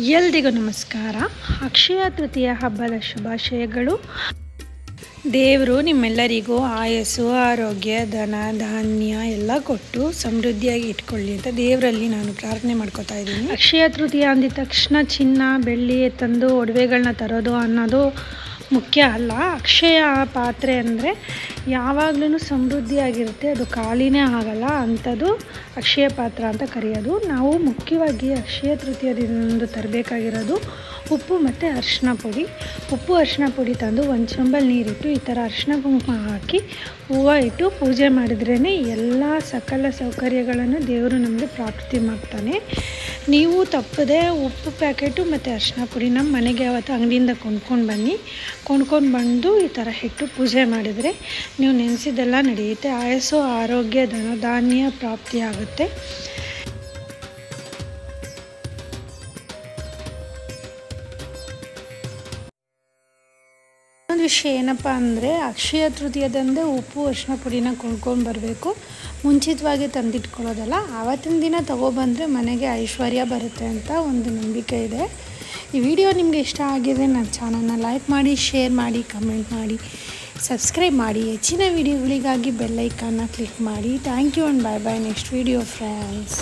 ಎಲ್ರಿಗೂ ನಮಸ್ಕಾರ. ಅಕ್ಷಯ ತೃತೀಯ ಹಬ್ಬದ ಶುಭಾಶಯಗಳು. ದೇವರು ನಿಮ್ಮೆಲ್ಲರಿಗೂ ಆಯಸ್ಸು, ಆರೋಗ್ಯ, ಧನ, ಧಾನ್ಯ ಎಲ್ಲ ಕೊಟ್ಟು ಸಮೃದ್ಧಿಯಾಗಿ ಇಟ್ಕೊಳ್ಳಿ ಅಂತ ದೇವರಲ್ಲಿ ನಾನು ಪ್ರಾರ್ಥನೆ ಮಾಡ್ಕೋತಾ ಇದ್ದೀನಿ. ಅಕ್ಷಯ ತೃತೀಯ ಅಂದಿದ ತಕ್ಷಣ ಚಿನ್ನ, ಬೆಳ್ಳಿ ತಂದು ಒಡವೆಗಳನ್ನ ತರೋದು ಅನ್ನೋದು ಮುಖ್ಯ ಅಲ್ಲ. ಅಕ್ಷಯ ಪಾತ್ರೆ ಅಂದರೆ ಯಾವಾಗಲೂ ಸಮೃದ್ಧಿಯಾಗಿರುತ್ತೆ, ಅದು ಖಾಲಿನೇ ಆಗಲ್ಲ, ಅಂಥದ್ದು ಅಕ್ಷಯ ಪಾತ್ರ ಅಂತ ಕರೆಯೋದು. ನಾವು ಮುಖ್ಯವಾಗಿ ಅಕ್ಷಯ ತೃತೀಯದಿಂದ ತರಬೇಕಾಗಿರೋದು ಉಪ್ಪು ಮತ್ತು ಅರಿಶಿನ ಪುಡಿ. ಉಪ್ಪು ಅರಿಶಿನ ಪುಡಿ ತಂದು ಒಂದು ಚಂಬಲ್ ನೀರಿಟ್ಟು ಈ ಥರ ಅರಿಶಿನ ಕುಂಕುಮ ಹಾಕಿ ಹೂವು ಇಟ್ಟು ಪೂಜೆ ಮಾಡಿದ್ರೇ ಎಲ್ಲ ಸಕಲ ಸೌಕರ್ಯಗಳನ್ನು ದೇವರು ನಮಗೆ ಪ್ರಾಪ್ತಿ ಮಾಡ್ತಾನೆ. ನೀವು ತಪ್ಪದೆ ಉಪ್ಪು ಪ್ಯಾಕೆಟು ಮತ್ತು ಅರಿಶಿನ ಪುಡಿ ನಮ್ಮ ಮನೆಗೆ ಅವತ್ತು ಅಂಗಡಿಯಿಂದ ಕೊಂಡ್ಕೊಂಡು ಬಂದು ಈ ಥರ ಇಟ್ಟು ಪೂಜೆ ಮಾಡಿದರೆ ನೀವು ನೆನೆಸಿದ್ದೆಲ್ಲ ನಡೆಯುತ್ತೆ. ಆಯಸ್ಸು, ಆರೋಗ್ಯ, ಧನ, ಧಾನ್ಯ ಪ್ರಾಪ್ತಿಯಾಗುತ್ತೆ. ಒಂದು ವಿಷಯ ಏನಪ್ಪ ಅಂದರೆ ಅಕ್ಷಯ ತೃತೀಯದಂದೇ ಉಪ್ಪು ಅರಿಶಿನ ಪುಡಿನ ಕೊಂಡ್ಕೊಂಡು ಬರಬೇಕು, ಮುಂಚಿತವಾಗಿ ತಂದಿಟ್ಕೊಳ್ಳೋದಲ್ಲ. ಆವತ್ತಿನ ದಿನ ತೊಗೊಬಂದರೆ ಮನೆಗೆ ಐಶ್ವರ್ಯ ಬರುತ್ತೆ ಅಂತ ಒಂದು ನಂಬಿಕೆ ಇದೆ. ಈ ವಿಡಿಯೋ ನಿಮಗೆ ಇಷ್ಟ ಆಗಿದೆ, ನನ್ನ ಚಾನಲ್ನ ಲೈಕ್ ಮಾಡಿ, ಶೇರ್ ಮಾಡಿ, ಕಮೆಂಟ್ ಮಾಡಿ, ಸಬ್ಸ್ಕ್ರೈಬ್ ಮಾಡಿ. ಹೆಚ್ಚಿನ ವಿಡಿಯೋಗಳಿಗಾಗಿ ಬೆಲ್ ಐಕಾನ್ನ ಕ್ಲಿಕ್ ಮಾಡಿ. Thank you and bye bye. Next video friends.